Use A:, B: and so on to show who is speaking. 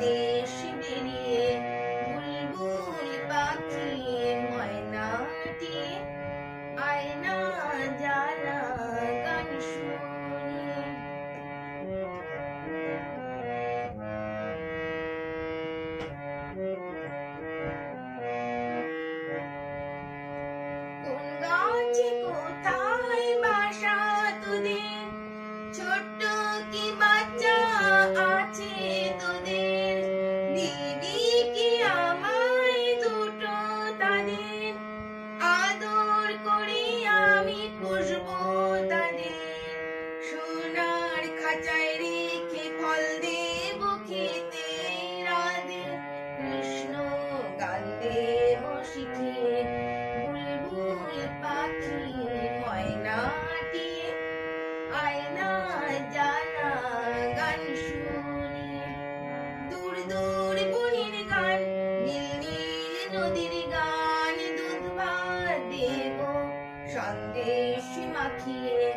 A: দেশ বেরিয়ে বুলবুল পাখি ময়নাটি আয়না জ্বালা গান শুনিয়ে। কোন গাছে কোথায় বাসা তোদের, ছোট্ট কি বাচ্চা আছে তোদের, দিদি কি আমায় দুটো তাদের, আদর করে আমি পুষবো তাদের, সোনার খাঁচায় রেখে ফল দেব খেতে রাধে কৃষ্ণ গান দেব শিখিয়ে বুলবুল পাখি ময়নাটি আয়না জ্বালা গান শুনিয়ে। দূর দূর বনের গান, নীল নীল নদীর গান, দুধ ভাত দেব সন্দেশ মাখিয়ে।